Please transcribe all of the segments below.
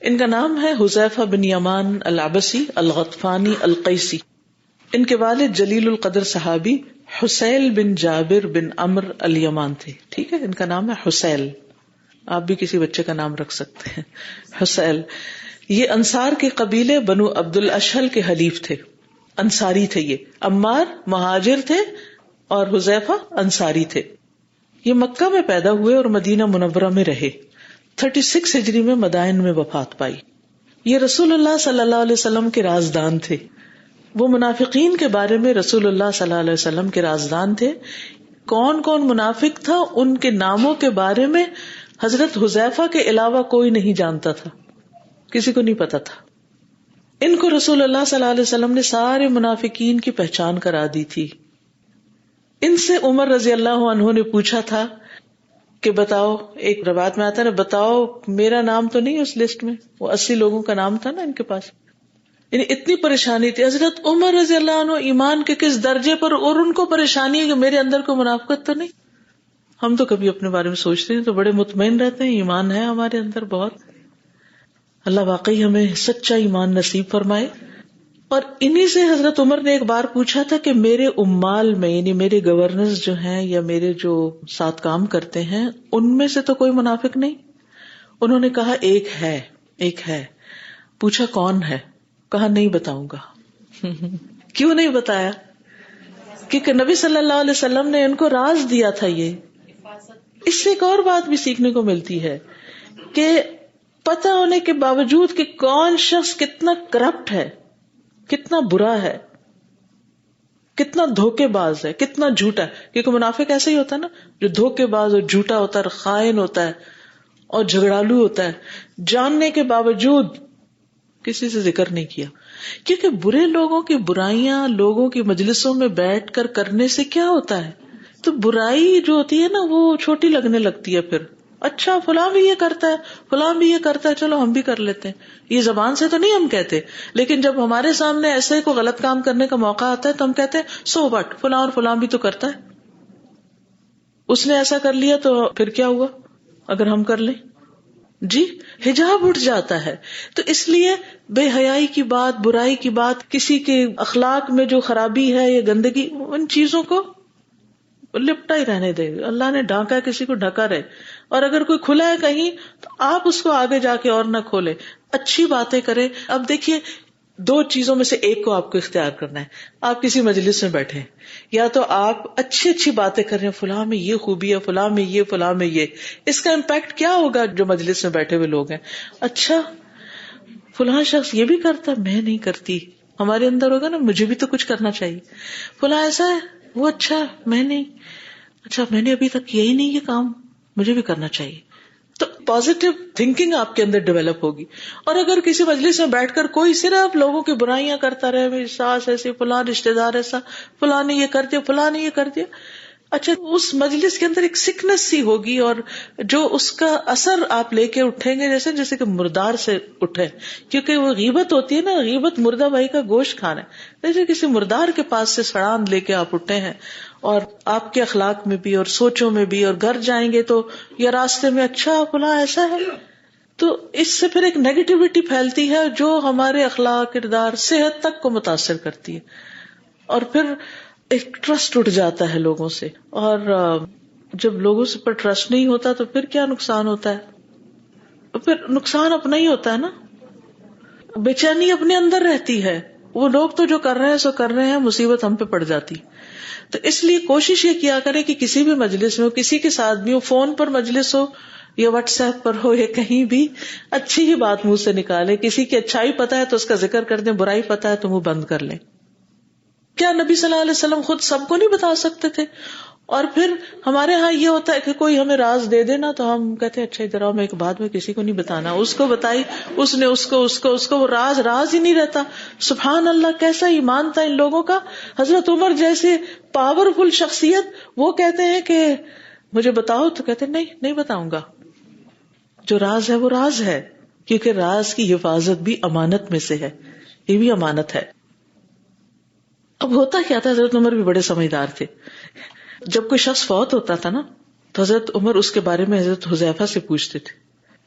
ان کا نام ہے حذیفہ بن یمان العبسی الغطفانی القیسی. ان کے والد جلیل القدر صحابی حسیل بن جابر بن عمرو الیمان تھے. ٹھیک ہے، ان کا نام ہے حسیل. آپ بھی کسی بچے کا نام رکھ سکتے ہیں حسیل. یہ انصار کے قبیلے بنو عبد الاشہل کے حلیف تھے، انصاری تھے. یہ عمار مہاجر تھے اور حذیفہ انصاری تھے. یہ مکہ میں پیدا ہوئے اور مدینہ منورہ میں رہے. 36 ہجری میں مدائن میں وفات پائی. یہ رسول اللہ صلی اللہ علیہ وسلم کے رازدان تھے. وہ منافقین کے بارے میں رسول اللہ صلی اللہ علیہ وسلم کے رازدان تھے. کون کون منافق تھا ان کے ناموں کے بارے میں حضرت حذیفہ کے علاوہ کوئی نہیں جانتا تھا، کسی کو نہیں پتا تھا. ان کو رسول اللہ صلی اللہ علیہ وسلم نے سارے منافقین کی پہچان کرا دی تھی. ان سے عمر رضی اللہ عنہ نے پوچھا تھا کہ بتاؤ، ایک روایت میں آتا ہے نا، بتاؤ میرا نام تو نہیں اس لسٹ میں. وہ 80 لوگوں کا نام تھا نا ان کے پاس. یعنی اتنی پریشانی تھی. حضرت عمر رضی اللہ عنہ ایمان کے کس درجے پر، اور ان کو پریشانی ہے کہ میرے اندر کوئی منافقت تو نہیں. ہم تو کبھی اپنے بارے میں سوچتے ہیں تو بڑے مطمئن رہتے ہیں، ایمان ہے ہمارے اندر بہت. اللہ واقعی ہمیں سچا ایمان نصیب فرمائے. اور انہی سے حضرت عمر نے ایک بار پوچھا تھا کہ میرے عمال میں، یعنی میرے گورنرز جو ہیں یا میرے جو ساتھ کام کرتے ہیں، ان میں سے تو کوئی منافق نہیں؟ انہوں نے کہا ایک ہے. پوچھا کون ہے؟ کہا نہیں بتاؤں گا. کیوں نہیں بتایا؟ کیونکہ نبی صلی اللہ علیہ وسلم نے ان کو راز دیا تھا. یہ اس سے ایک اور بات بھی سیکھنے کو ملتی ہے کہ پتہ ہونے کے باوجود کہ کون شخص کتنا کرپٹ ہے، کتنا برا ہے، کتنا دھوکے باز ہے، کتنا جھوٹا ہے. کیونکہ منافق ایسا ہی ہوتا ہے نا، جو دھوکے باز اور جھوٹا ہوتا ہے، خائن ہوتا ہے اور جھگڑالو ہوتا ہے. جاننے کے باوجود کسی سے ذکر نہیں کیا. کیونکہ برے لوگوں کی برائیاں لوگوں کی مجلسوں میں بیٹھ کر کرنے سے کیا ہوتا ہے؟ تو برائی جو ہوتی ہے نا وہ چھوٹی لگنے لگتی ہے. پھر اچھا فلاں بھی یہ کرتا ہے، فلاں بھی یہ کرتا ہے، چلو ہم بھی کر لیتے ہیں. یہ زبان سے تو نہیں ہم کہتے، لیکن جب ہمارے سامنے ایسے کو غلط کام کرنے کا موقع آتا ہے تو ہم کہتے ہیں سو وٹ، فلاں اور فلاں بھی تو کرتا ہے، اس نے ایسا کر لیا تو پھر کیا ہوا اگر ہم کر لیں. جی حجاب اٹھ جاتا ہے. تو اس لیے بے حیائی کی بات، برائی کی بات، کسی کے اخلاق میں جو خرابی ہے یا گندگی، ان چیزوں کو لپٹا ہی رہنے دے. اللہ نے ڈھانکا ہے، کسی کو ڈھکا رہے. اور اگر کوئی کھلا ہے کہیں تو آپ اس کو آگے جا کے اور نہ کھولے، اچھی باتیں کریں. اب دیکھیے 2 چیزوں میں سے ایک کو آپ کو اختیار کرنا ہے. آپ کسی مجلس میں بیٹھے ہیں، یا تو آپ اچھی اچھی باتیں کر رہے ہیں، فلاں میں یہ خوبی ہے، فلاں میں یہ، فلاں میں یہ. اس کا امپیکٹ کیا ہوگا جو مجلس میں بیٹھے ہوئے لوگ ہیں؟ اچھا فلاں شخص یہ بھی کرتا، میں نہیں کرتی. ہمارے اندر ہوگا نا مجھے بھی تو کچھ کرنا چاہیے. فلاں ایسا ہے، وہ اچھا، میں نہیں. اچھا میں نے ابھی تک کیا ہی نہیں یہ کام، مجھے بھی کرنا چاہیے. تو پازیٹیو تھنکنگ آپ کے اندر ڈیولپ ہوگی. اور اگر کسی مجلس میں بیٹھ کر کوئی صرف لوگوں کی برائیاں کرتا رہے، میری ساس ایسی، فلاں رشتے دار ایسا، فلاں نے یہ کر دیا، فلاں نے یہ کر دیا، اچھا اس مجلس کے اندر ایک سکنس سی ہوگی، اور جو اس کا اثر آپ لے کے اٹھیں گے جیسے کہ مردار سے اٹھے. کیونکہ وہ غیبت ہوتی ہے نا، غیبت مردہ بھائی کا گوشت کھانا ہے. جیسے کسی مردار کے پاس سے سڑان لے کے آپ اٹھے ہیں، اور آپ کے اخلاق میں بھی اور سوچوں میں بھی، اور گھر جائیں گے تو یا راستے میں اچھا فلاں ایسا ہے، تو اس سے پھر ایک نیگیٹیوٹی پھیلتی ہے جو ہمارے اخلاق، کردار، صحت تک کو متاثر کرتی ہے. اور پھر ایک ٹرسٹ اٹھ جاتا ہے لوگوں سے، اور جب لوگوں سے پر ٹرسٹ نہیں ہوتا تو پھر کیا نقصان ہوتا ہے؟ پھر نقصان اپنا ہی ہوتا ہے نا. بے چینی اپنے اندر رہتی ہے. وہ لوگ تو جو کر رہے ہیں سو کر رہے ہیں، مصیبت ہم پہ پڑ جاتی. تو اس لیے کوشش یہ کیا کرے کہ کسی بھی مجلس میں ہو، کسی کے ساتھ بھی ہو، فون پر مجلس ہو یا واٹس ایپ پر ہو یا کہیں بھی، اچھی ہی بات منہ سے نکالے. کسی کی اچھائی پتا ہے تو اس کا ذکر کر دیں، برائی پتا ہے تو منہ بند کر لیں. کیا نبی صلی اللہ علیہ وسلم خود سب کو نہیں بتا سکتے تھے؟ اور پھر ہمارے ہاں یہ ہوتا ہے کہ کوئی ہمیں راز دے دینا تو ہم کہتے ہیں اچھا ادھر آؤ، میں ایک بات میں کسی کو نہیں بتانا. اس کو بتائی، اس نے اس کو وہ راز ہی نہیں رہتا. سبحان اللہ، کیسا ایمان تھا ان لوگوں کا. حضرت عمر جیسے پاورفل شخصیت، وہ کہتے ہیں کہ مجھے بتاؤ، تو کہتے ہیں نہیں بتاؤں گا. جو راز ہے وہ راز ہے، کیونکہ راز کی حفاظت بھی امانت میں سے ہے. یہ بھی امانت ہے. اب ہوتا کیا تھا، حضرت عمر بھی بڑے سمجھدار تھے. جب کوئی شخص فوت ہوتا تھا نا تو حضرت عمر اس کے بارے میں حضرت حذیفہ سے پوچھتے تھے.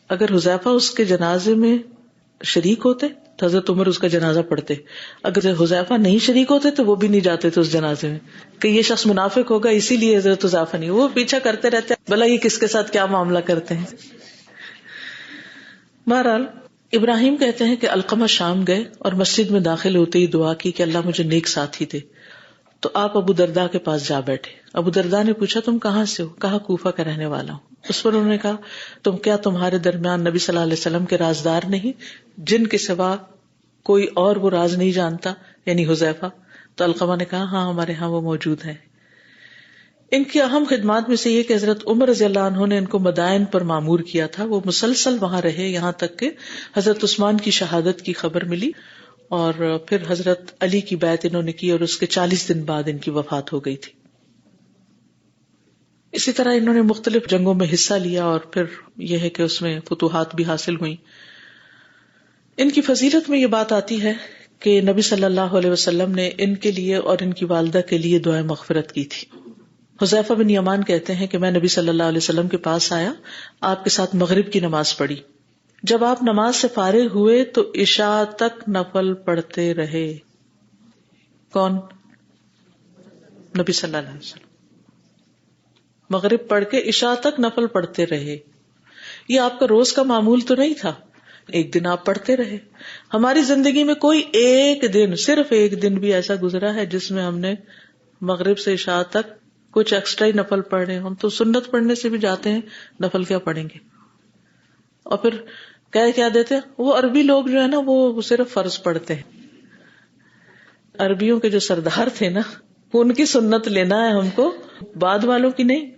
اگر حذیفہ اس کے جنازے میں شریک ہوتے تو حضرت عمر اس کا جنازہ پڑھتے. اگر حذیفہ نہیں شریک ہوتے تو وہ بھی نہیں جاتے تھے اس جنازے میں کہ یہ شخص منافق ہوگا اسی لیے حضرت حذیفہ نہیں. وہ پیچھا کرتے رہتے بھلا یہ کس کے ساتھ کیا معاملہ کرتے ہیں. بہرحال ابراہیم کہتے ہیں کہ علقمہ شام گئے اور مسجد میں داخل ہوتے ہی دعا کی کہ اللہ مجھے نیک ساتھی دے. تو آپ ابو درداء کے پاس جا بیٹھے. ابو درداء نے پوچھا تم کہاں سے ہو؟ کہا کوفہ کا رہنے والا ہوں. اس پر انہوں نے کہا کیا تمہارے درمیان نبی صلی اللہ علیہ وسلم کے رازدار نہیں جن کے سوا کوئی اور وہ راز نہیں جانتا، یعنی حذیفہ؟ تو علقمہ نے کہا ہاں ہمارے ہاں وہ موجود ہیں. ان کی اہم خدمات میں سے یہ کہ حضرت عمر رضی اللہ عنہ نے ان کو مدائن پر معمور کیا تھا. وہ مسلسل وہاں رہے یہاں تک کہ حضرت عثمان کی شہادت کی خبر ملی اور پھر حضرت علی کی بیعت انہوں نے کی اور اس کے 40 دن بعد ان کی وفات ہو گئی تھی. اسی طرح انہوں نے مختلف جنگوں میں حصہ لیا اور پھر یہ ہے کہ اس میں فتوحات بھی حاصل ہوئیں. ان کی فضیلت میں یہ بات آتی ہے کہ نبی صلی اللہ علیہ وسلم نے ان کے لیے اور ان کی والدہ کے لیے دعائیں مغفرت کی تھی. حذیفہ بن یمان کہتے ہیں کہ میں نبی صلی اللہ علیہ وسلم کے پاس آیا، آپ کے ساتھ مغرب کی نماز پڑھی. جب آپ نماز سے فارغ ہوئے تو عشاء تک نفل پڑھتے رہے. کون؟ نبی صلی اللہ علیہ وسلم. مغرب پڑھ کے عشاء تک نفل پڑھتے رہے. یہ آپ کا روز کا معمول تو نہیں تھا، ایک دن آپ پڑھتے رہے. ہماری زندگی میں کوئی ایک دن، صرف ایک دن بھی ایسا گزرا ہے جس میں ہم نے مغرب سے عشاء تک کچھ ایکسٹرا ہی نفل پڑھ رہے ہیں. ہم تو سنت پڑھنے سے بھی جاتے ہیں، نفل کیا پڑھیں گے؟ اور پھر کیا دیتے ہیں وہ عربی لوگ جو ہے نا وہ صرف فرض پڑھتے ہیں. عربیوں کے جو سردار تھے نا ان کی سنت لینا ہے ہم کو، بعد والوں کی نہیں.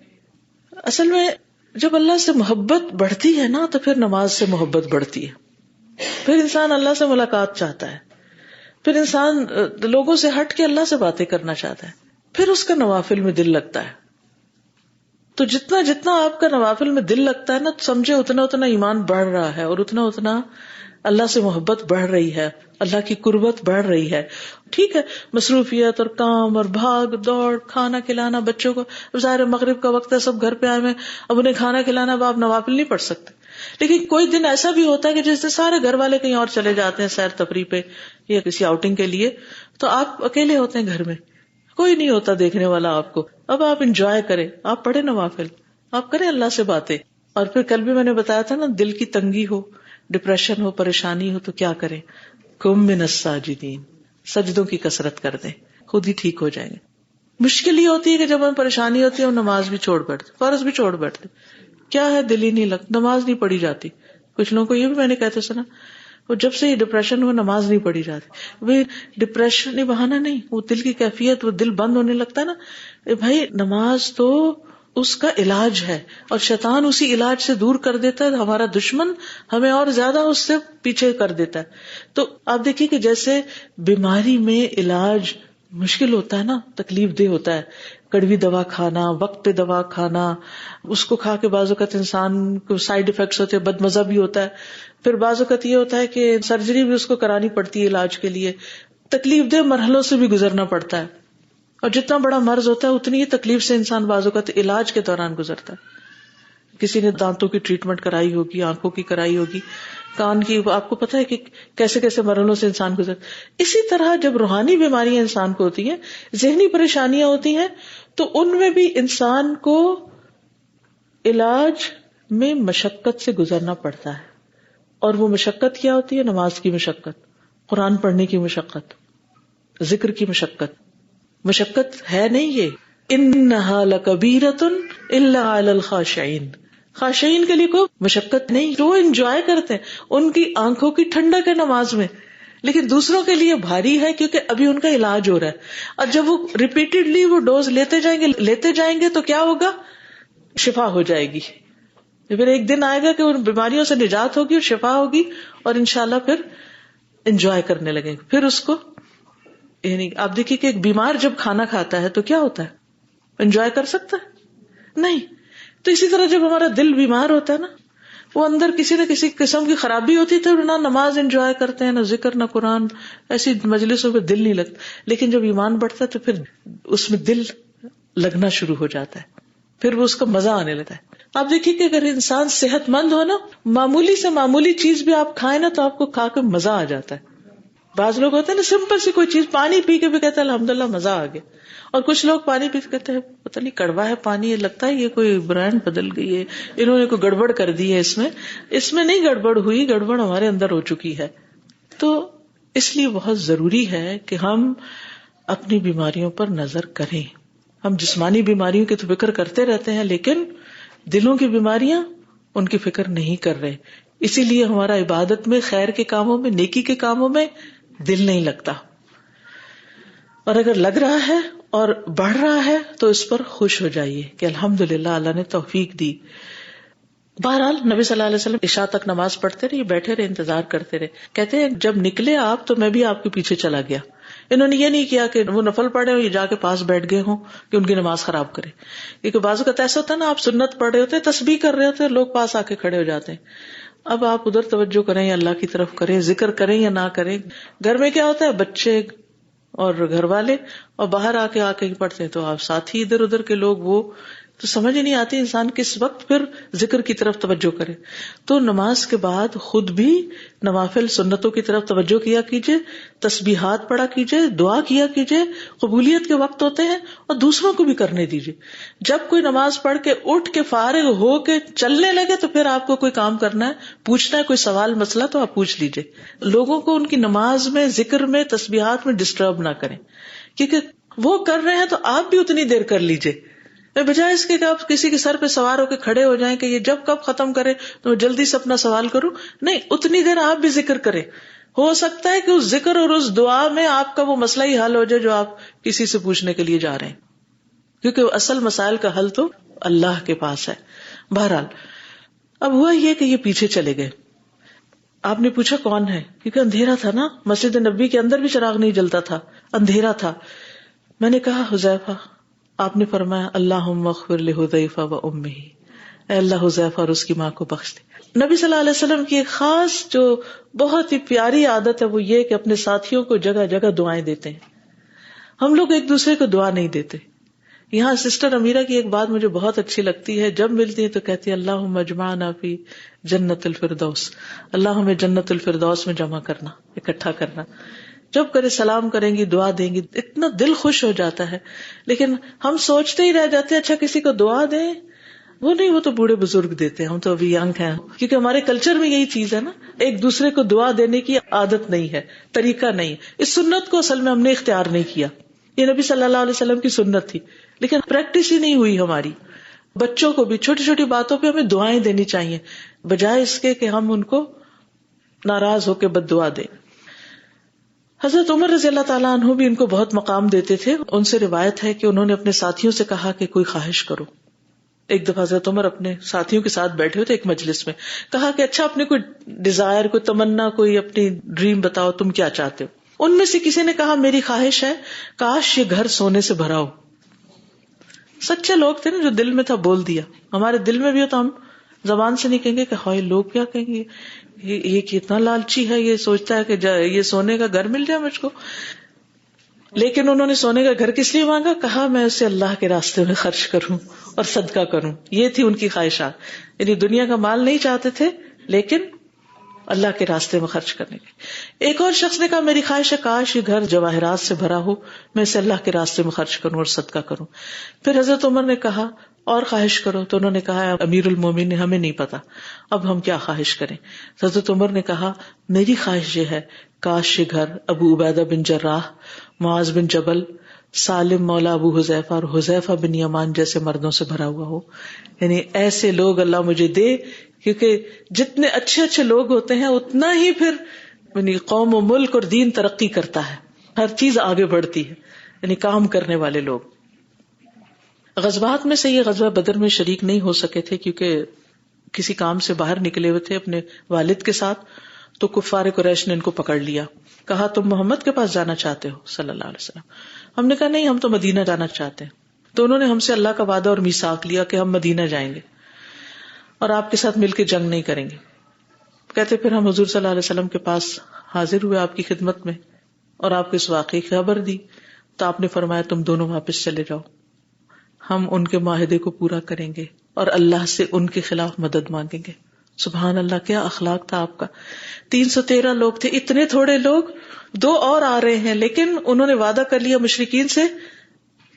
اصل میں جب اللہ سے محبت بڑھتی ہے نا تو پھر نماز سے محبت بڑھتی ہے، پھر انسان اللہ سے ملاقات چاہتا ہے، پھر انسان لوگوں سے ہٹ کے اللہ سے باتیں کرنا چاہتا ہے، پھر اس کا نوافل میں دل لگتا ہے. تو جتنا جتنا آپ کا نوافل میں دل لگتا ہے نا سمجھے اتنا اتنا ایمان بڑھ رہا ہے اور اتنا اتنا اللہ سے محبت بڑھ رہی ہے، اللہ کی قربت بڑھ رہی ہے. ٹھیک ہے مصروفیت اور کام اور بھاگ دوڑ، کھانا کھلانا بچوں کو، ظاہر مغرب کا وقت ہے سب گھر پہ آئے ہوئے، اب انہیں کھانا کھلانا، اب آپ نوافل نہیں پڑھ سکتے. لیکن کوئی دن ایسا بھی ہوتا ہے کہ جس دن سارے گھر والے کہیں اور چلے جاتے ہیں سیر تفریح پہ یا کسی آؤٹنگ کے لیے، تو آپ اکیلے ہوتے ہیں گھر میں، کوئی نہیں ہوتا دیکھنے والا آپ کو. اب آپ انجوائے کریں، آپ پڑھیں نوافل، آپ کریں اللہ سے باتیں. اور پھر کل بھی میں نے بتایا تھا نا دل کی تنگی ہو، ڈپریشن ہو، پریشانی ہو تو کیا کریں؟ قم من الساجدین، سجدوں کی کثرت کر دیں، خود ہی ٹھیک ہو جائیں گے. مشکل یہ ہوتی ہے کہ جب ہمیں پریشانی ہوتی ہے ہم نماز بھی چھوڑ بیٹھتے، فرض بھی چھوڑ بیٹھتے. کیا ہے دل ہی نہیں لگتا، نماز نہیں پڑھی جاتی. کچھ لوگوں کو یہ بھی میں نے کہتے سنا وہ جب سے یہ ڈپریشن ہو نماز نہیں پڑھی جاتی. وہ ڈپریشن نہیں بہانا نہیں، وہ دل کی کیفیت، وہ دل بند ہونے لگتا ہے نا. بھائی نماز تو اس کا علاج ہے اور شیطان اسی علاج سے دور کر دیتا ہے. ہمارا دشمن ہمیں اور زیادہ اس سے پیچھے کر دیتا ہے. تو آپ دیکھیے کہ جیسے بیماری میں علاج مشکل ہوتا ہے نا، تکلیف دہ ہوتا ہے، کڑوی دوا کھانا، وقت پہ دوا کھانا، اس کو کھا کے بعض اوقات انسان کو سائیڈ افیکٹس ہوتے ہیں، بد مزہ بھی ہوتا ہے. پھر بعض اوقات یہ ہوتا ہے کہ سرجری بھی اس کو کرانی پڑتی ہے علاج کے لیے. تکلیف دہ مرحلوں سے بھی گزرنا پڑتا ہے اور جتنا بڑا مرض ہوتا ہے اتنی ہی تکلیف سے انسان بعض اوقات علاج کے دوران گزرتا ہے. کسی نے دانتوں کی ٹریٹمنٹ کرائی ہوگی، آنکھوں کی کرائی ہوگی، کان کی، آپ کو پتا ہے کہ کیسے کیسے مرحلوں سے انسان گزر. اسی طرح جب روحانی بیماریاں انسان کو ہوتی ہیں، ذہنی پریشانیاں ہوتی ہیں، تو ان میں بھی انسان کو علاج میں مشقت سے گزرنا پڑتا ہے. اور وہ مشقت کیا ہوتی ہے؟ نماز کی مشقت، قرآن پڑھنے کی مشقت، ذکر کی مشقت. مشقت ہے نہیں یہ، انہا لکبیرۃ الا علی الخاشعین. خاشعین کے لیے کوئی مشقت نہیں، جو انجوائے کرتے ہیں، ان کی آنکھوں کی ٹھنڈک ہے نماز میں. لیکن دوسروں کے لیے بھاری ہے کیونکہ ابھی ان کا علاج ہو رہا ہے. اور جب وہ ریپیٹڈلی وہ ڈوز لیتے جائیں گے تو کیا ہوگا؟ شفا ہو جائے گی. پھر ایک دن آئے گا کہ ان بیماریوں سے نجات ہوگی اور شفا ہوگی اور انشاءاللہ پھر انجوائے کرنے لگیں گے. پھر اس کو یعنی آپ دیکھیے کہ ایک بیمار جب کھانا کھاتا ہے تو کیا ہوتا ہے؟ انجوائے کر سکتا ہے؟ نہیں. تو اسی طرح جب ہمارا دل بیمار ہوتا ہے نا، وہ اندر کسی نہ کسی قسم کی خرابی ہوتی ہے تو نہ نماز انجوائے کرتے ہیں، نہ ذکر، نہ قرآن، ایسی مجلسوں پہ دل نہیں لگتا. لیکن جب ایمان بڑھتا ہے تو پھر اس میں دل لگنا شروع ہو جاتا ہے، پھر وہ اس کا مزہ آنے لگتا ہے. آپ دیکھیے کہ اگر انسان صحت مند ہو نا، معمولی سے معمولی چیز بھی آپ کھائیں نا تو آپ کو کھا کے مزہ آ جاتا ہے. بعض لوگ ہوتے ہیں نا سمپل سی کوئی چیز پانی پی کے بھی کہتے ہیں الحمدللہ مزہ آ گیا، اور کچھ لوگ پانی پی کے کہتے ہیں پتہ نہیں کڑوا ہے پانی، یہ لگتا ہے یہ کوئی برانڈ بدل گئی ہے، انہوں نے کوئی گڑبڑ کر دی ہے. اس میں نہیں گڑبڑ ہوئی، گڑبڑ ہمارے اندر ہو چکی ہے. تو اس لیے بہت ضروری ہے کہ ہم اپنی بیماریوں پر نظر کریں. ہم جسمانی بیماریوں کی تو فکر کرتے رہتے ہیں لیکن دلوں کی بیماریاں ان کی فکر نہیں کر رہے. اسی لیے ہمارا عبادت میں، خیر کے کاموں میں، نیکی کے کاموں میں دل نہیں لگتا. اور اگر لگ رہا ہے اور بڑھ رہا ہے تو اس پر خوش ہو جائیے کہ الحمدللہ اللہ نے توفیق دی. بہرحال نبی صلی اللہ علیہ وسلم عشاء تک نماز پڑھتے رہے، بیٹھے رہے، انتظار کرتے رہے. کہتے ہیں جب نکلے آپ تو میں بھی آپ کے پیچھے چلا گیا. انہوں نے یہ نہیں کیا کہ وہ نفل پڑھے ہوں، یہ جا کے پاس بیٹھ گئے ہوں کہ ان کی نماز خراب کرے. کیونکہ بعض اوقات ایسا ہوتا ہے نا، آپ سنت پڑھ رہے ہوتے ہیں، تسبیح کر رہے ہوتے ہیں، لوگ پاس آ کے کھڑے ہو جاتے ہیں. اب آپ ادھر توجہ کریں یا اللہ کی طرف کریں، ذکر کریں یا نہ کریں. گھر میں کیا ہوتا ہے، بچے اور گھر والے، اور باہر آ کے پڑھتے ہیں تو آپ ساتھ ہی ادھر ادھر کے لوگ، وہ تو سمجھ ہی نہیں آتی انسان کس وقت پھر ذکر کی طرف توجہ کرے. تو نماز کے بعد خود بھی نوافل سنتوں کی طرف توجہ کیا کیجئے، تسبیحات پڑھا کیجئے، دعا کیا کیجئے. قبولیت کے وقت ہوتے ہیں اور دوسروں کو بھی کرنے دیجئے. جب کوئی نماز پڑھ کے اٹھ کے فارغ ہو کے چلنے لگے تو پھر آپ کو کوئی کام کرنا ہے، پوچھنا ہے کوئی سوال مسئلہ تو آپ پوچھ لیجئے. لوگوں کو ان کی نماز میں، ذکر میں، تسبیحات میں ڈسٹرب نہ کریں، کیونکہ وہ کر رہے ہیں تو آپ بھی اتنی دیر کر لیجئے. بجائے اس کے کہ آپ کسی کے سر پہ سوار ہو کے کھڑے ہو جائیں کہ یہ جب کب ختم کرے تو میں جلدی سے اپنا سوال کروں. نہیں، اتنی دیر آپ بھی ذکر کریں. ہو سکتا ہے کہ اس ذکر اور اس دعا میں آپ کا وہ مسئلہ ہی حل ہو جائے جو آپ کسی سے پوچھنے کے لیے جا رہے ہیں، کیونکہ اصل مسائل کا حل تو اللہ کے پاس ہے. بہرحال اب ہوا یہ کہ یہ پیچھے چلے گئے. آپ نے پوچھا کون ہے، کیونکہ اندھیرا تھا نا، مسجد نبوی کے اندر بھی چراغ نہیں جلتا تھا، اندھیرا تھا. میں نے کہا حذیفہ. آپ نے فرمایا اللہم اغفر لحذیفہ و امہ، اے اللہ حذیفہ اور اس کی ماں کو بخش دے. نبی صلی اللہ علیہ وسلم کی ایک خاص جو بہت ہی پیاری عادت ہے وہ یہ کہ اپنے ساتھیوں کو جگہ جگہ دعائیں دیتے ہیں. ہم لوگ ایک دوسرے کو دعا نہیں دیتے. یہاں سسٹر امیرہ کی ایک بات مجھے بہت اچھی لگتی ہے، جب ملتی ہے تو کہتی ہے اللہم اجمعنا فی جنت الفردوس، اللہ ہمیں جنت الفردوس میں جمع کرنا، اکٹھا کرنا. جب کرے سلام کریں گی، دعا دیں گی، اتنا دل خوش ہو جاتا ہے. لیکن ہم سوچتے ہی رہ جاتے ہیں اچھا کسی کو دعا دیں، وہ نہیں، وہ تو بوڑھے بزرگ دیتے ہیں، ہم تو ابھی ینگ ہیں. کیونکہ ہمارے کلچر میں یہی چیز ہے نا، ایک دوسرے کو دعا دینے کی عادت نہیں ہے، طریقہ نہیں. اس سنت کو اصل میں ہم نے اختیار نہیں کیا، یہ نبی صلی اللہ علیہ وسلم کی سنت تھی لیکن پریکٹس ہی نہیں ہوئی ہماری. بچوں کو بھی چھوٹی چھوٹی باتوں پہ ہمیں دعائیں دینی چاہیے بجائے اس کے کہ ہم ان کو ناراض ہو کے بد دعا دیں. حضرت عمر رضی اللہ تعالیٰ عنہ بھی ان کو بہت مقام دیتے تھے. ان سے روایت ہے کہ انہوں نے اپنے ساتھیوں سے کہا کہ کوئی خواہش کرو. ایک دفعہ حضرت عمر اپنے ساتھیوں کے ساتھ بیٹھے ہوئے تھے ایک مجلس میں، کہا کہ اچھا اپنے کوئی ڈیزائر، کوئی تمنا، کوئی اپنی ڈریم بتاؤ، تم کیا چاہتے ہو. ان میں سے کسی نے کہا میری خواہش ہے کاش یہ گھر سونے سے بھرا ہو. سچے لوگ تھے نا، جو دل میں تھا بول دیا. ہمارے دل میں بھی ہو تو ہم زبان سے نہیں کہیں گے کہ ہائے لوگ کیا کہیں گے، یہ کتنا لالچی ہے، یہ سوچتا ہے کہ یہ سونے کا گھر مل جائے مجھ کو. لیکن انہوں نے سونے کا گھر کس لیے مانگا؟ کہا میں اسے اللہ کے راستے میں خرچ کروں اور صدقہ کروں. یہ تھی ان کی خواہشات، یعنی دنیا کا مال نہیں چاہتے تھے لیکن اللہ کے راستے میں خرچ کرنے کے. ایک اور شخص نے کہا میری خواہش ہے کاش یہ گھر جواہرات سے بھرا ہو، میں اسے اللہ کے راستے میں خرچ کروں اور صدقہ کروں. پھر حضرت عمر نے کہا اور خواہش کرو، تو انہوں نے کہا امیر المومنین نے ہمیں نہیں پتا اب ہم کیا خواہش کریں. حضرت عمر نے کہا میری خواہش یہ ہے کاش یہ گھر ابو عبیدہ بن جراح، معاذ بن جبل، سالم مولا ابو حذیفہ اور حذیفہ بن یمان جیسے مردوں سے بھرا ہوا ہو. یعنی ایسے لوگ اللہ مجھے دے، کیونکہ جتنے اچھے اچھے لوگ ہوتے ہیں اتنا ہی پھر یعنی قوم و ملک اور دین ترقی کرتا ہے، ہر چیز آگے بڑھتی ہے. یعنی کام کرنے والے لوگ. غزوات میں سے یہ غزوہ بدر میں شریک نہیں ہو سکے تھے کیونکہ کسی کام سے باہر نکلے ہوئے تھے اپنے والد کے ساتھ. تو کفار قریش نے ان کو پکڑ لیا، کہا تم محمد کے پاس جانا چاہتے ہو صلی اللہ علیہ وسلم. ہم نے کہا نہیں، ہم تو مدینہ جانا چاہتے ہیں. تو انہوں نے ہم سے اللہ کا وعدہ اور میثاق لیا کہ ہم مدینہ جائیں گے اور آپ کے ساتھ مل کے جنگ نہیں کریں گے. کہتے پھر ہم حضور صلی اللہ علیہ وسلم کے پاس حاضر ہوئے آپ کی خدمت میں اور آپ کو اس واقعے کی خبر دی. تو آپ نے فرمایا تم دونوں واپس چلے جاؤ، ہم ان کے معاہدے کو پورا کریں گے. اور اللہ سے ان کے خلاف مدد مانگیں گے. سبحان اللہ، کیا اخلاق تھا آپ کا. 313 لوگ تھے، اتنے تھوڑے لوگ، 2 اور آ رہے ہیں، لیکن انہوں نے وعدہ کر لیا مشرکین سے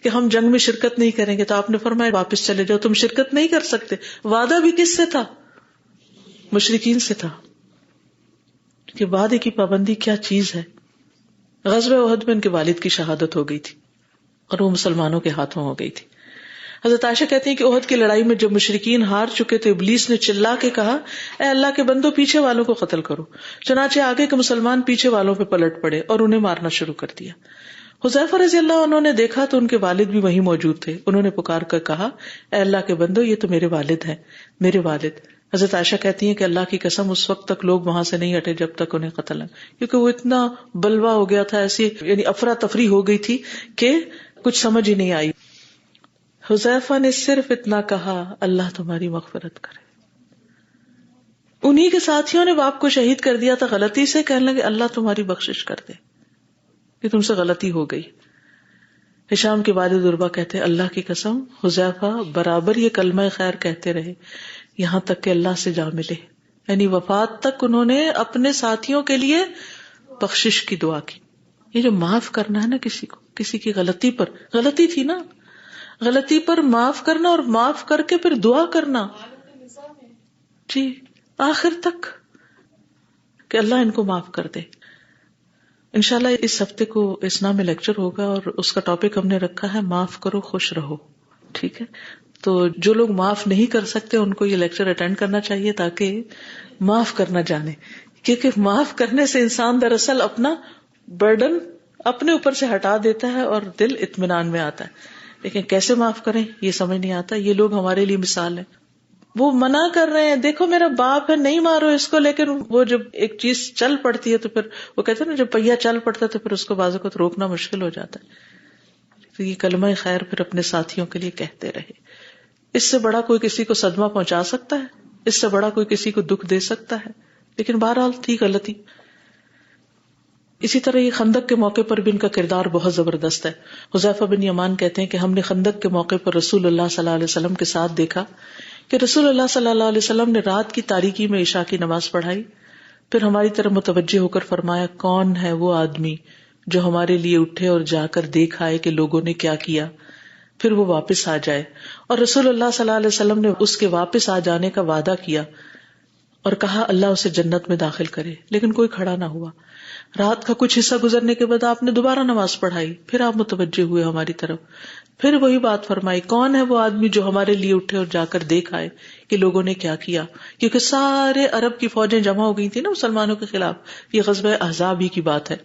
کہ ہم جنگ میں شرکت نہیں کریں گے. تو آپ نے فرمایا واپس چلے جاؤ، تم شرکت نہیں کر سکتے. وعدہ بھی کس سے تھا؟ مشرکین سے تھا. کہ وعدے کی پابندی کیا چیز ہے. غزوہ احد میں ان کے والد کی شہادت ہو گئی تھی اور وہ مسلمانوں کے ہاتھوں ہو گئی تھی. حضرت عائشہ کہتی ہیں کہ احد کی لڑائی میں جب مشرکین ہار چکے تو ابلیس نے چلا کے کہا، اے اللہ کے بندو، پیچھے والوں کو قتل کرو. چنانچہ آگے کے مسلمان پیچھے والوں پہ پلٹ پڑے اور انہیں مارنا شروع کر دیا. حذیفہ رضی اللہ عنہ نے دیکھا تو ان کے والد بھی وہیں موجود تھے. انہوں نے پکار کر کہا، اے اللہ کے بندو، یہ تو میرے والد ہیں، میرے والد. حضرت عائشہ کہتی ہیں کہ اللہ کی قسم اس وقت تک لوگ وہاں سے نہیں ہٹے جب تک انہیں قتل نہ، کیونکہ وہ اتنا بلوا ہو گیا تھا، ایسی یعنی افراتفری ہو گئی تھی کہ کچھ سمجھ ہی نہیں آئی. حذیفہ نے صرف اتنا کہا، اللہ تمہاری مغفرت کرے. انہی کے ساتھیوں نے باپ کو شہید کر دیا تھا غلطی سے، کہنے لگے اللہ تمہاری بخشش کر دے کہ تم سے غلطی ہو گئی. ہشام کے والد عربہ کہتے اللہ کی قسم حذیفہ برابر یہ کلمہ خیر کہتے رہے یہاں تک کہ اللہ سے جا ملے. یعنی وفات تک انہوں نے اپنے ساتھیوں کے لیے بخشش کی دعا کی. یہ جو معاف کرنا ہے نا کسی کو، کسی کی غلطی پر، غلطی تھی نا، غلطی پر معاف کرنا اور معاف کر کے پھر دعا کرنا، جی آخر تک کہ اللہ ان کو معاف کر دے. انشاءاللہ اس ہفتے کو اسنا میں لیکچر ہوگا اور اس کا ٹاپک ہم نے رکھا ہے معاف کرو خوش رہو. ٹھیک ہے، تو جو لوگ معاف نہیں کر سکتے ان کو یہ لیکچر اٹینڈ کرنا چاہیے تاکہ معاف کرنا جانے، کیونکہ معاف کرنے سے انسان دراصل اپنا برڈن اپنے اوپر سے ہٹا دیتا ہے اور دل اطمینان میں آتا ہے. لیکن کیسے معاف کریں یہ سمجھ نہیں آتا. یہ لوگ ہمارے لیے مثال ہیں. وہ منع کر رہے ہیں، دیکھو میرا باپ ہے نہیں مارو اس کو، لیکن وہ جب ایک چیز چل پڑتی ہے تو پھر وہ کہتے ہیں نا جب پہیا چل پڑتا ہے تو پھر اس کو بعض اوقات روکنا مشکل ہو جاتا ہے. تو یہ کلمہ خیر پھر اپنے ساتھیوں کے لیے کہتے رہے. اس سے بڑا کوئی کسی کو صدمہ پہنچا سکتا ہے، اس سے بڑا کوئی کسی کو دکھ دے سکتا ہے، لیکن بہرحال تھی غلطی. اسی طرح یہ خندق کے موقع پر بھی ان کا کردار بہت زبردست ہے. حذیفہ بن یمان کہتے ہیں کہ ہم نے خندق کے موقع پر رسول اللہ صلی اللہ علیہ وسلم کے ساتھ دیکھا کہ رسول اللہ صلی اللہ علیہ وسلم نے رات کی تاریکی میں عشاء کی نماز پڑھائی، پھر ہماری طرف متوجہ ہو کر فرمایا، کون ہے وہ آدمی جو ہمارے لیے اٹھے اور جا کر دیکھ آئے کہ لوگوں نے کیا کیا، پھر وہ واپس آ جائے. اور رسول اللہ صلی اللہ علیہ وسلم نے اس کے واپس آ جانے کا وعدہ کیا اور کہا اللہ اسے جنت میں داخل کرے، لیکن کوئی کھڑا نہ ہوا. رات کا کچھ حصہ گزرنے کے بعد آپ نے دوبارہ نماز پڑھائی، پھر آپ متوجہ ہوئے ہماری طرف، پھر وہی بات فرمائی، کون ہے وہ آدمی جو ہمارے لیے اٹھے اور جا کر دیکھ آئے کہ لوگوں نے کیا کیا. کیونکہ سارے عرب کی فوجیں جمع ہو گئی تھی نا مسلمانوں کے خلاف، یہ غزوہ احزاب ہی کی بات ہے.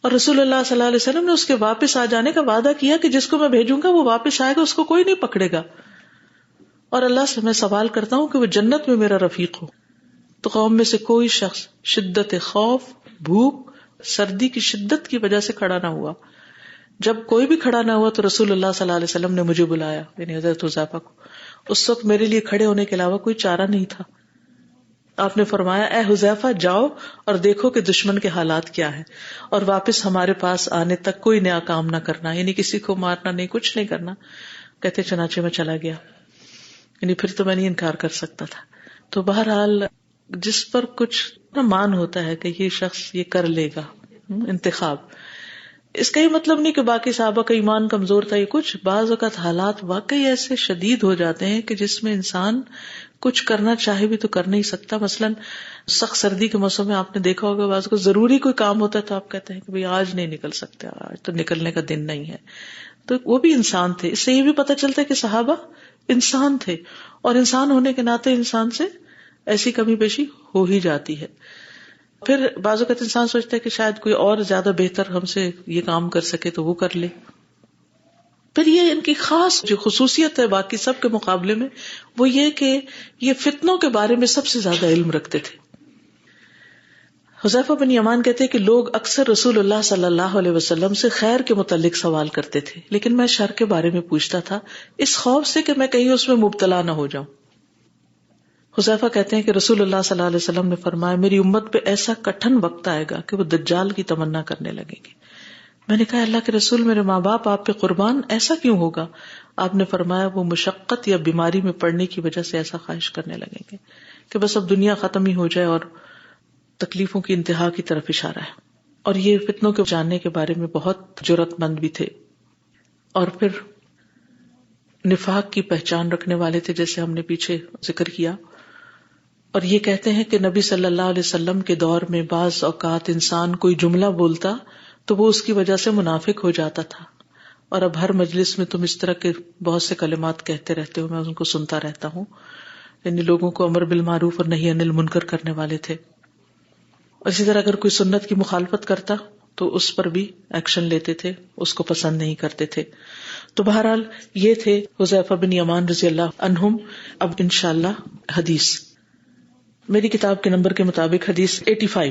اور رسول اللہ صلی اللہ علیہ وسلم نے اس کے واپس آ جانے کا وعدہ کیا کہ جس کو میں بھیجوں گا وہ واپس آئے گا، اس کو کوئی نہیں پکڑے گا. اور اللہ سے میں سوال کرتا ہوں کہ وہ جنت میں میرا رفیق ہو. تو قوم میں سے کوئی شخص شدت خوف، بھوک، سردی کی شدت کی وجہ سے کھڑا نہ ہوا. جب کوئی بھی کھڑا نہ ہوا تو رسول اللہ صلی اللہ علیہ وسلم نے مجھے بلایا، یعنی حضرت حذیفہ کو. اس وقت میرے لیے کھڑے ہونے کے علاوہ کوئی چارہ نہیں تھا. آپ نے فرمایا، اے حذیفہ جاؤ اور دیکھو کہ دشمن کے حالات کیا ہیں، اور واپس ہمارے پاس آنے تک کوئی نیا کام نہ کرنا، یعنی کسی کو مارنا نہیں، کچھ نہیں کرنا. کہتے چنانچہ میں چلا گیا. یعنی پھر تو میں نہیں انکار کر سکتا تھا. تو بہرحال جس پر کچھ مان ہوتا ہے کہ یہ شخص یہ کر لے گا، انتخاب، اس کا یہ مطلب نہیں کہ باقی صحابہ کا ایمان کمزور تھا. یہ کچھ بعض اوقات حالات واقعی ایسے شدید ہو جاتے ہیں کہ جس میں انسان کچھ کرنا چاہے بھی تو کر نہیں سکتا. مثلا سخت سردی کے موسم میں آپ نے دیکھا ہوگا بعض کو ضروری کوئی کام ہوتا ہے تو آپ کہتے ہیں کہ آج نہیں نکل سکتے، آج تو نکلنے کا دن نہیں ہے. تو وہ بھی انسان تھے. اس سے یہ بھی پتہ چلتا ہے کہ صحابہ انسان تھے، اور انسان ہونے کے ناطے انسان سے ایسی کمی بیشی ہو ہی جاتی ہے. پھر بعض اوقات انسان سوچتا ہے کہ شاید کوئی اور زیادہ بہتر ہم سے یہ کام کر سکے تو وہ کر لے. پھر یہ ان کی خاص جو خصوصیت ہے باقی سب کے مقابلے میں، وہ یہ کہ یہ فتنوں کے بارے میں سب سے زیادہ علم رکھتے تھے. حذیفہ بن یمان کہتے ہیں کہ لوگ اکثر رسول اللہ صلی اللہ علیہ وسلم سے خیر کے متعلق سوال کرتے تھے، لیکن میں شر کے بارے میں پوچھتا تھا اس خوف سے کہ میں کہیں اس میں مبتلا نہ ہو جاؤں. حذیفہ کہتے ہیں کہ رسول اللہ صلی اللہ علیہ وسلم نے فرمایا، میری امت پہ ایسا کٹھن وقت آئے گا کہ وہ دجال کی تمنا کرنے لگیں گے. میں نے کہا اللہ کے رسول، میرے ماں باپ آپ پہ قربان، ایسا کیوں ہوگا؟ آپ نے فرمایا وہ مشقت یا بیماری میں پڑنے کی وجہ سے ایسا خواہش کرنے لگیں گے کہ بس اب دنیا ختم ہی ہو جائے، اور تکلیفوں کی انتہا کی طرف اشارہ ہے. اور یہ فتنوں کے جاننے کے بارے میں بہت جرأت مند بھی تھے، اور پھر نفاق کی پہچان رکھنے والے تھے، جیسے ہم نے پیچھے ذکر کیا. اور یہ کہتے ہیں کہ نبی صلی اللہ علیہ وسلم کے دور میں بعض اوقات انسان کوئی جملہ بولتا تو وہ اس کی وجہ سے منافق ہو جاتا تھا، اور اب ہر مجلس میں تم اس طرح کے بہت سے کلمات کہتے رہتے ہو، میں ان کو سنتا رہتا ہوں. یعنی لوگوں کو امر بالمعروف اور نہی عن المنکر کرنے والے تھے. اسی طرح اگر کوئی سنت کی مخالفت کرتا تو اس پر بھی ایکشن لیتے تھے، اس کو پسند نہیں کرتے تھے. تو بہرحال یہ تھے حذیفہ بن یمان رضی اللہ عنہم. اب انشاءاللہ حدیث میری کتاب کے نمبر کے مطابق حدیث 85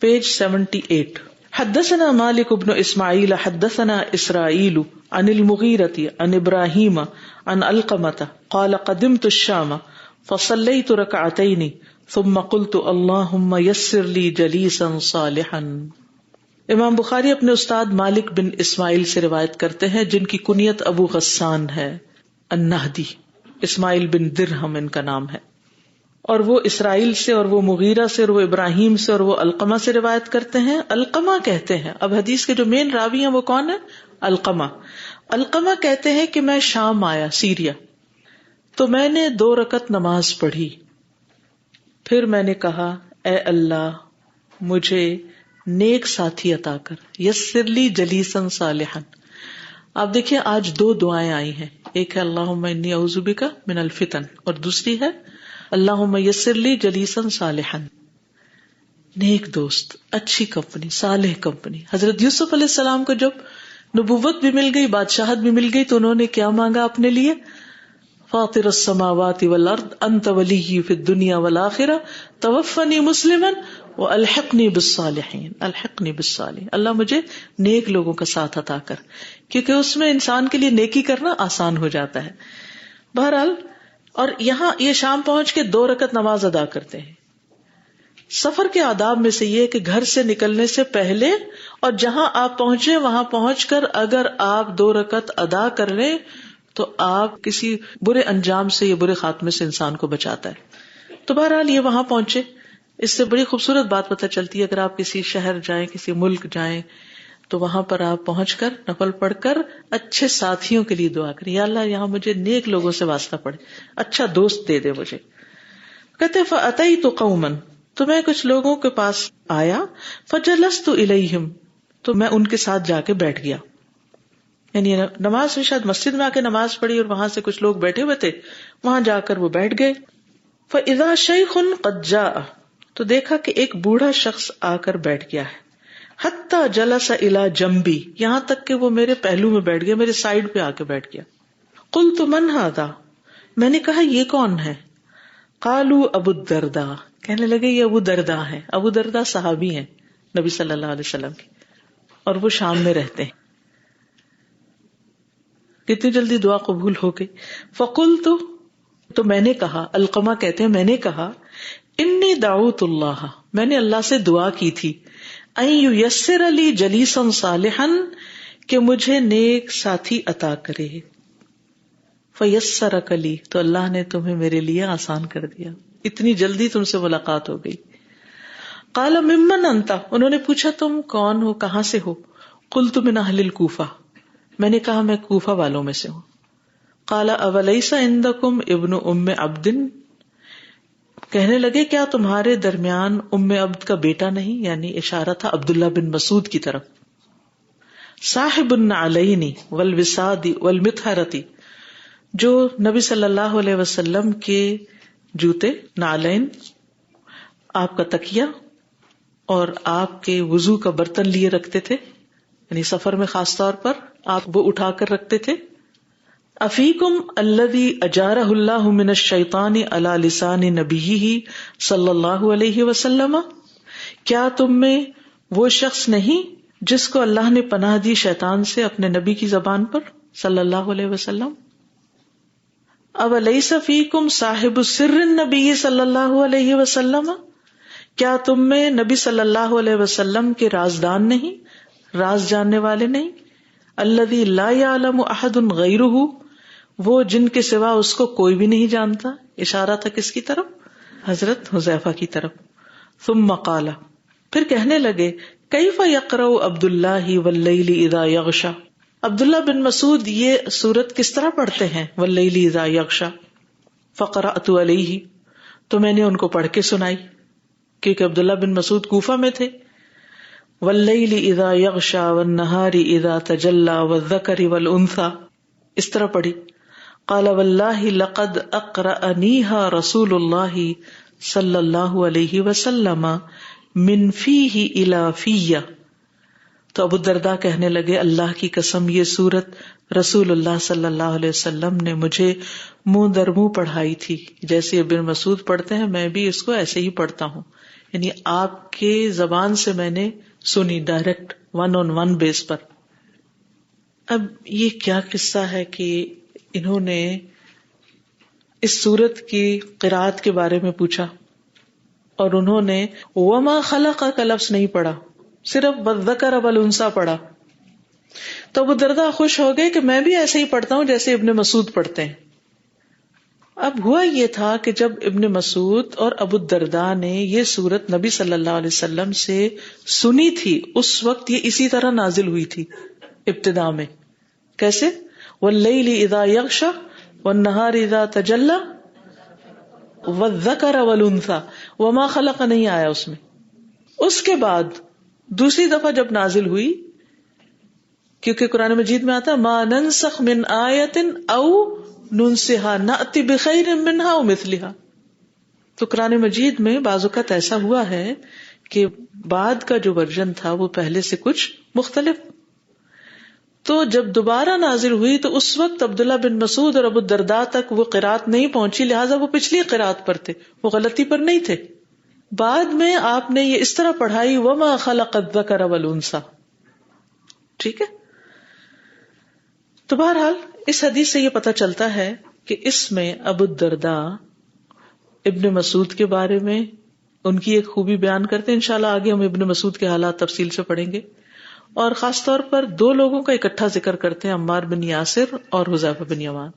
پیج 78. حدثنا مالک بن اسماعیل حدثنا اسرائیل عن المغیرة عن ابراہیم عن علقمة قال قدمت الشام فصلیت رکعتین ثم قلت اللہم یسر لی جلیسا صالحا. امام بخاری اپنے استاد مالک بن اسماعیل سے روایت کرتے ہیں جن کی کنیت ابو غسان ہے النہدی. اسماعیل بن درہم ان کا نام ہے، اور وہ اسرائیل سے، اور وہ مغیرہ سے، اور وہ ابراہیم سے، اور وہ علقمہ سے روایت کرتے ہیں. علقمہ کہتے ہیں، اب حدیث کے جو مین راوی ہیں وہ کون ہے؟ علقمہ. علقمہ کہتے ہیں کہ میں شام آیا، سیریا، تو میں نے 2 رکعت نماز پڑھی. پھر میں نے کہا اے اللہ مجھے نیک ساتھی عطا کر، یسر لی جلیسا صالحا. آپ دیکھیں آج 2 دعائیں آئی ہیں، ایک ہے اللہم انی اعوذ بک من الفتن، اور دوسری ہے اللہم یسر لی جلیسا صالحا. نیک دوست، اچھی کمپنی، صالح کمپنی. حضرت یوسف علیہ السلام کو جب نبوت بھی مل گئی، بادشاہت بھی مل گئی، تو انہوں نے کیا مانگا اپنے لیے؟ فاطر السماوات والارض انت ولی فی الدنیا والآخرہ توفنی مسلما والحقنی بالصالحین. الحقنی بالصالحین، اللہ مجھے نیک لوگوں کا ساتھ عطا کر، کیونکہ اس میں انسان کے لیے نیکی کرنا آسان ہو جاتا ہے. بہرحال، اور یہاں یہ شام پہنچ کے 2 رکعت نماز ادا کرتے ہیں. سفر کے آداب میں سے یہ کہ گھر سے نکلنے سے پہلے اور جہاں آپ پہنچے وہاں پہنچ کر اگر آپ 2 رکعت ادا کر لیں تو آپ کسی برے انجام سے یا برے خاتمے سے انسان کو بچاتا ہے. تو بہرحال یہ وہاں پہنچے. اس سے بڑی خوبصورت بات پتہ چلتی ہے، اگر آپ کسی شہر جائیں، کسی ملک جائیں، تو وہاں پر آپ پہنچ کر نفل پڑھ کر اچھے ساتھیوں کے لیے دعا کریں، یا اللہ یہاں مجھے نیک لوگوں سے واسطہ پڑے، اچھا دوست دے دے مجھے. کہتے فأتیت قوما، تو میں کچھ لوگوں کے پاس آیا، فجلست الیہم، تو میں ان کے ساتھ جا کے بیٹھ گیا. یعنی نماز میں شاید مسجد میں آ کے نماز پڑھی اور وہاں سے کچھ لوگ بیٹھے ہوئے تھے، وہاں جا کر وہ بیٹھ گئے. فإذا شیخ قد جاء، تو دیکھا کہ ایک بوڑھا شخص آ کر بیٹھ گیا ہے. حتی جلس الی جنبی، یہاں تک کہ وہ میرے پہلو میں بیٹھ گیا، میرے سائڈ پہ آ کے بیٹھ گیا. قلت من ھذا، میں نے کہا یہ کون ہے؟ قالوا ابو الدرداء، کہنے لگے یہ ابو درداء ہے. ابو درداء صحابی ہیں نبی صلی اللہ علیہ وسلم کی، اور وہ شام میں رہتے ہیں. کتنی جلدی دعا قبول ہو گئی. فقلت، تو میں نے کہا، علقمہ کہتے ہیں میں نے کہا، انی دعوت اللہ، میں نے اللہ سے دعا کی تھی، ان ییسر لی جلیسا صالحا، کہ مجھے نیک ساتھی عطا کرے. فیسرک لی، تو اللہ نے تمہیں میرے لیے آسان کر دیا، اتنی جلدی تم سے ملاقات ہو گئی. قال ممن انت، انہوں نے پوچھا تم کون ہو، کہاں سے ہو؟ قلت من اہل الکوفہ، میں نے کہا میں کوفہ والوں میں سے ہوں. قال اولیس عندکم ابن ام عبد، کہنے لگے کیا تمہارے درمیان ام عبد کا بیٹا نہیں، یعنی اشارہ تھا عبداللہ بن مسعود کی طرف. صاحب النعلین والوساد والمطہرۃ، جو نبی صلی اللہ علیہ وسلم کے جوتے، نعلین، آپ کا تکیہ اور آپ کے وضو کا برتن لیے رکھتے تھے، یعنی سفر میں خاص طور پر آپ وہ اٹھا کر رکھتے تھے. افیکم الذی اجارہ اللہ من الشیطان علی لسان نبیہ صلی اللہ علیہ وسلم، کیا تم میں وہ شخص نہیں جس کو اللہ نے پناہ دی شیطان سے اپنے نبی کی زبان پر صلی اللہ علیہ وسلم. اولیس فیکم صاحب سر النبی صلی اللہ علیہ وسلم، کیا تم میں نبی صلی اللہ علیہ وسلم کے رازدان نہیں، راز جاننے والے نہیں. الذی لا یعلم احد غیرہ، وہ جن کے سوا اس کو کوئی بھی نہیں جانتا. اشارہ تھا کس کی طرف؟ حضرت حذیفہ کی طرف. ثم قال، پھر کہنے لگے کیف یقرأ عبداللہ واللیل اذا یغشی، عبداللہ بن مسعود یہ سورت کس طرح پڑھتے ہیں؟ واللیل اذا یغشی. فقرأت علیہ، تو میں نے ان کو پڑھ کے سنائی، کیونکہ عبداللہ بن مسعود کوفہ میں تھے. واللیل اذا یغشی والنہار اذا تجلی والذکر والانثی، اس طرح پڑھی. قال واللہ لقد اقرأنیہا رسول اللہ صلی اللہ علیہ وسلم من فیہ الی فیہ. تو ابو الدرداء کہنے لگے اللہ کی قسم یہ سورت رسول اللہ صلی اللہ علیہ وسلم نے مجھے منہ در منہ پڑھائی تھی، جیسے ابن مسعود پڑھتے ہیں میں بھی اس کو ایسے ہی پڑھتا ہوں، یعنی آپ کے زبان سے میں نے سنی، ڈائریکٹ 1-on-1 بیس پر. اب یہ کیا قصہ ہے کہ انہوں نے اس سورت کی قرات کے بارے میں پوچھا اور انہوں نے وما خلق کا لفظ نہیں پڑھا، صرف والذکر والانثی پڑھا. تو ابو الدرداء خوش ہو گئے کہ میں بھی ایسے ہی پڑھتا ہوں جیسے ابن مسعود پڑھتے ہیں. اب ہوا یہ تھا کہ جب ابن مسعود اور ابو الدرداء نے یہ سورت نبی صلی اللہ علیہ وسلم سے سنی تھی، اس وقت یہ اسی طرح نازل ہوئی تھی ابتدا میں. کیسے؟ واللیل اذا یغشی والنہار اذا تجلی والذکر والانثی، وما خلق نہیں آیا اس میں. اس کے بعد دوسری دفعہ جب نازل ہوئی، کیونکہ قرآن مجید میں آتا ما ننسخ من آیت او ننسها نأتی بخیر منہا او مثلہا. تو قرآن مجید میں بعض اوقات ایسا ہوا ہے کہ بعد کا جو ورژن تھا وہ پہلے سے کچھ مختلف. تو جب دوبارہ نازل ہوئی تو اس وقت عبداللہ بن مسعود اور ابو الدرداء تک وہ قرات نہیں پہنچی، لہٰذا وہ پچھلی قرات پر تھے، وہ غلطی پر نہیں تھے. بعد میں آپ نے یہ اس طرح پڑھائی وما خلق الذکر والانثی. ٹھیک ہے. تو بہرحال اس حدیث سے یہ پتہ چلتا ہے کہ اس میں ابو الدرداء ابن مسعود کے بارے میں ان کی ایک خوبی بیان کرتے ہیں. انشاءاللہ آگے ہم ابن مسعود کے حالات تفصیل سے پڑھیں گے، اور خاص طور پر دو لوگوں کا اکٹھا ذکر کرتے ہیں، عمار بن یاسر اور حذیفہ بن یمان.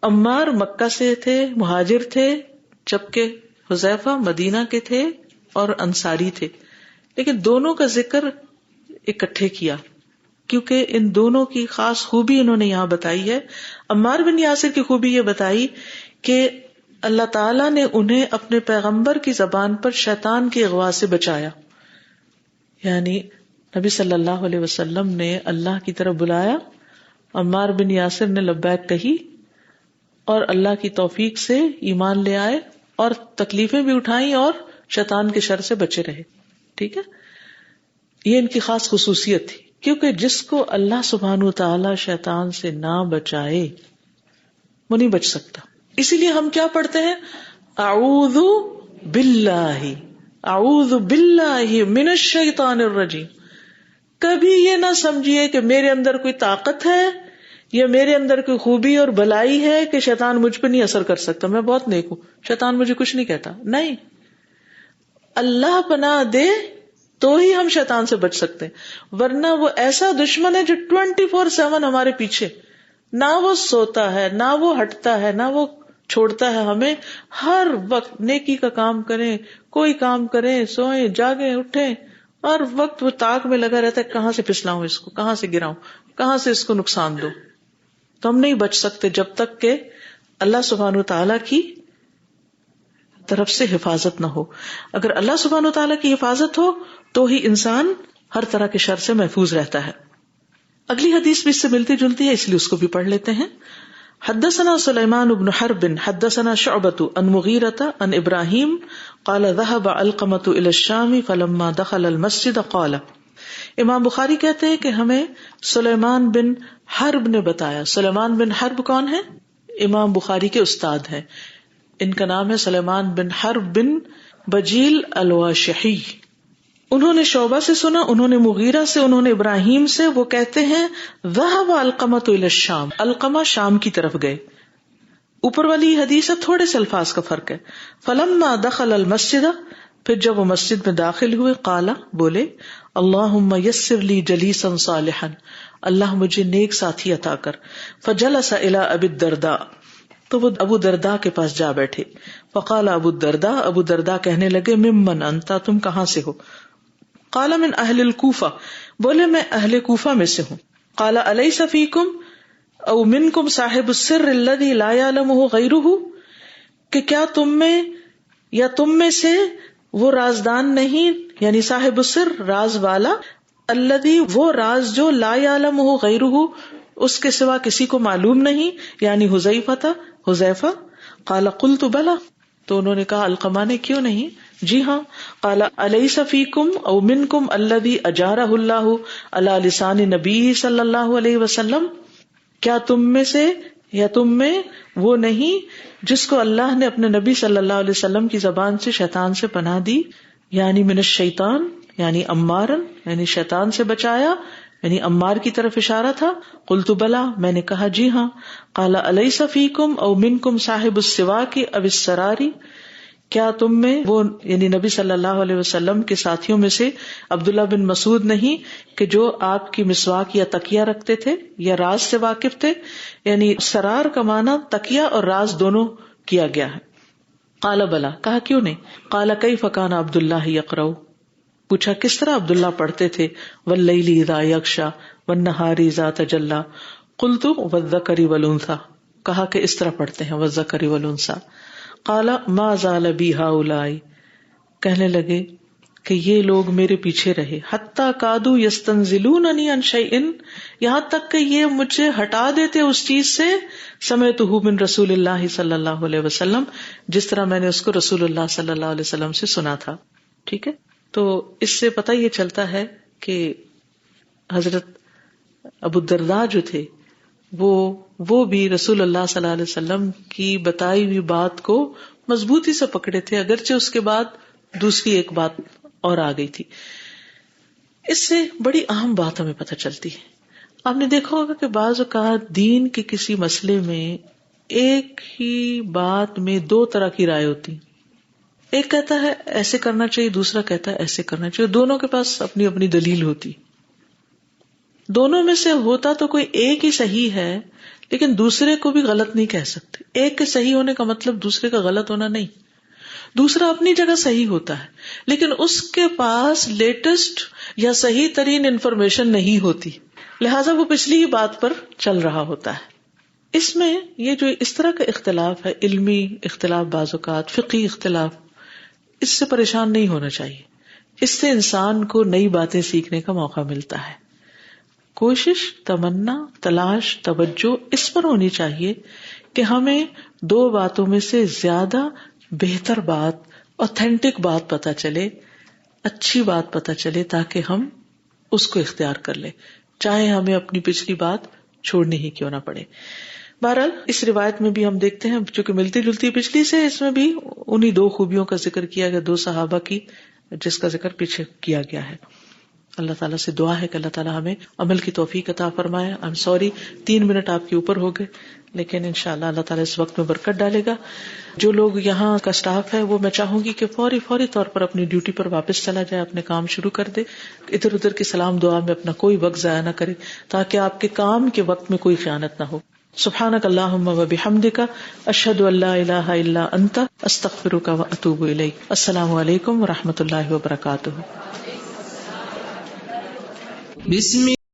عمار مکہ سے تھے، مہاجر تھے، جبکہ حذیفہ مدینہ کے تھے اور انصاری تھے، لیکن دونوں کا ذکر اکٹھے کیا کیونکہ ان دونوں کی خاص خوبی انہوں نے یہاں بتائی ہے. عمار بن یاسر کی خوبی یہ بتائی کہ اللہ تعالیٰ نے انہیں اپنے پیغمبر کی زبان پر شیطان کی اغوا سے بچایا. یعنی نبی صلی اللہ علیہ وسلم نے اللہ کی طرف بلایا، عمار بن یاسر نے لبیک کہی اور اللہ کی توفیق سے ایمان لے آئے اور تکلیفیں بھی اٹھائیں اور شیطان کے شر سے بچے رہے. ٹھیک ہے، یہ ان کی خاص خصوصیت تھی، کیونکہ جس کو اللہ سبحانہ وتعالی شیطان سے نہ بچائے وہ نہیں بچ سکتا. اسی لیے ہم کیا پڑھتے ہیں؟ اعوذ باللہ من الشیطان الرجیم. کبھی یہ نہ سمجھیے کہ میرے اندر کوئی طاقت ہے یا میرے اندر کوئی خوبی اور بلائی ہے کہ شیطان مجھ پہ نہیں اثر کر سکتا، میں بہت نیک ہوں، شیطان مجھے کچھ نہیں کہتا. نہیں، اللہ پناہ دے تو ہی ہم شیطان سے بچ سکتے ہیں، ورنہ وہ ایسا دشمن ہے جو 24/7 ہمارے پیچھے، نہ وہ سوتا ہے، نہ وہ ہٹتا ہے، نہ وہ چھوڑتا ہے. ہمیں ہر وقت نیکی کا کام کریں، کوئی کام کریں، سوئیں، جاگیں، اٹھیں، ہر وقت وہ تاک میں لگا رہتا ہے کہاں سے پھسلاؤں اس کو، کہاں سے گراؤں، کہاں سے اس کو نقصان دو. تو ہم نہیں بچ سکتے جب تک کہ اللہ سبحانہ وتعالیٰ کی طرف سے حفاظت نہ ہو. اگر اللہ سبحانہ وتعالیٰ کی حفاظت ہو تو ہی انسان ہر طرح کے شر سے محفوظ رہتا ہے. اگلی حدیث بھی اس سے ملتی جلتی ہے، اس لیے اس کو بھی پڑھ لیتے ہیں. حدثنا سلیمان بن حرب حدثنا شعبۃ عن مغیرۃ عن ابراہیم قال ذهب علقمۃ الى الشام فلما دخل المسجد قال. امام بخاری کہتے ہیں کہ ہمیں سلیمان بن حرب نے بتایا. سلیمان بن حرب کون ہے؟ امام بخاری کے استاد ہیں. ان کا نام ہے سلیمان بن حرب بن بجیل الواشحی. انہوں نے شعبہ سے سنا، انہوں نے مغیرہ سے، انہوں نے ابراہیم سے. وہ کہتے ہیں ذهب علقمۃ الى الشام، علقمہ شام کی طرف گئے. اوپر والی حدیث ہے، تھوڑے سے الفاظ کا فرق ہے. فلما دخل المسجد، پھر جب وہ مسجد میں داخل ہوئے، قال، بولے اللہم یسر لی جلیسا صالحا، اللہ مجھے نیک ساتھی عطا کر. فجلس الی ابی الدرداء، تو وہ ابو درداء کے پاس جا بیٹھے. فقال ابو الدرداء، ابو درداء کہنے لگے ممن انت، تم کہاں سے ہو؟ قال من اہل الکوفہ، بولے میں اہل کوفہ میں سے ہوں. قال الیس فیکم او منکم صاحب السر الذی لا یعلمہ غیرہ، کہ کیا تم میں یا تم میں سے وہ رازدان نہیں، یعنی صاحب السر راز والا، الذی وہ راز جو لا یعلمہ غیرہ اس کے سوا کسی کو معلوم نہیں، یعنی حذیفہ. قال قلت بلا، تو انہوں نے کہا علقمہ نے کیوں نہیں، جی ہاں. قال الیس فیکم او منکم الذی اجارہ اللہ علی لسان نبی صلی اللہ علیہ وسلم، کیا تم میں سے یا تم میں وہ نہیں جس کو اللہ نے اپنے نبی صلی اللہ علیہ وسلم کی زبان سے شیطان سے پناہ دی، یعنی من الشیطان، یعنی عمارن، یعنی شیطان سے بچایا، یعنی عمار کی طرف اشارہ تھا. قلت بلا، میں نے کہا جی ہاں. قال الیس فیکم او منکم صاحب السواک او السراری، کیا تم میں وہ یعنی نبی صلی اللہ علیہ وسلم کے ساتھیوں میں سے عبداللہ بن مسعود نہیں کہ جو آپ کی مسواک یا تکیہ رکھتے تھے یا راز سے واقف تھے، یعنی سرار کا معنی تکیہ اور راز دونوں کیا گیا ہے. قال بلا، کہا کیوں نہیں. قال کیف کان عبداللہ یقرأ، پوچھا کس طرح عبداللہ پڑھتے تھے، واللیل اذا یغشی والنہار اذا تجلی. قلت والذکر والانثی، کہا کہ اس طرح پڑھتے ہیں والذکر والانثی. قال ما زال بی ہؤلاء، کہنے لگے کہ یہ لوگ میرے پیچھے رہے، حتی کادوا یستنزلوننی عن شیء، یہاں تک کہ یہ مجھے ہٹا دیتے اس چیز سے سمعتہ من رسول اللہ صلی اللہ علیہ وسلم، جس طرح میں نے اس کو رسول اللہ صلی اللہ علیہ وسلم سے سنا تھا. ٹھیک ہے، تو اس سے پتہ یہ چلتا ہے کہ حضرت ابو الدرداء جو تھے وہ بھی رسول اللہ صلی اللہ علیہ وسلم کی بتائی ہوئی بات کو مضبوطی سے پکڑے تھے، اگرچہ اس کے بعد دوسری ایک بات اور آ گئی تھی. اس سے بڑی اہم بات ہمیں پتہ چلتی ہے. آپ نے دیکھا ہوگا کہ بعض اوقات دین کے کسی مسئلے میں ایک ہی بات میں دو طرح کی رائے ہوتی. ایک کہتا ہے ایسے کرنا چاہیے، دوسرا کہتا ہے ایسے کرنا چاہیے. دونوں کے پاس اپنی اپنی دلیل ہوتی. دونوں میں سے ہوتا تو کوئی ایک ہی صحیح ہے، لیکن دوسرے کو بھی غلط نہیں کہہ سکتے. ایک کے صحیح ہونے کا مطلب دوسرے کا غلط ہونا نہیں. دوسرا اپنی جگہ صحیح ہوتا ہے، لیکن اس کے پاس لیٹسٹ یا صحیح ترین انفارمیشن نہیں ہوتی، لہٰذا وہ پچھلی ہی بات پر چل رہا ہوتا ہے. اس میں یہ جو اس طرح کا اختلاف ہے، علمی اختلاف، بعض اوقات فقہی اختلاف، اس سے پریشان نہیں ہونا چاہیے. اس سے انسان کو نئی باتیں سیکھنے کا موقع ملتا ہے. کوشش، تمنا، تلاش، توجہ اس پر ہونی چاہیے کہ ہمیں دو باتوں میں سے زیادہ بہتر بات، اوتھینٹک بات پتہ چلے، اچھی بات پتہ چلے، تاکہ ہم اس کو اختیار کر لیں، چاہے ہمیں اپنی پچھلی بات چھوڑنی ہی کیوں نہ پڑے. بہرحال اس روایت میں بھی ہم دیکھتے ہیں، چونکہ ملتی جلتی پچھلی سے، اس میں بھی انہی دو خوبیوں کا ذکر کیا گیا، دو صحابہ کی، جس کا ذکر پیچھے کیا گیا ہے. اللہ تعالیٰ سے دعا ہے کہ اللہ تعالیٰ ہمیں عمل کی توفیق عطا فرمائے. I'm sorry 3 منٹ آپ کے اوپر ہو گئے، لیکن انشاءاللہ اللہ تعالیٰ اس وقت میں برکت ڈالے گا. جو لوگ یہاں کا سٹاف ہے وہ میں چاہوں گی کہ فوری طور پر اپنی ڈیوٹی پر واپس چلا جائے، اپنے کام شروع کر دے، ادھر ادھر کی سلام دعا میں اپنا کوئی وقت ضائع نہ کرے، تاکہ آپ کے کام کے وقت میں کوئی خیانت نہ ہو. سبحانک اللہم و بحمدک، اشہد ان لا الہ الا انت، استغفرک و اتوب الیک. السلام علیکم و رحمۃ اللہ وبرکاتہ.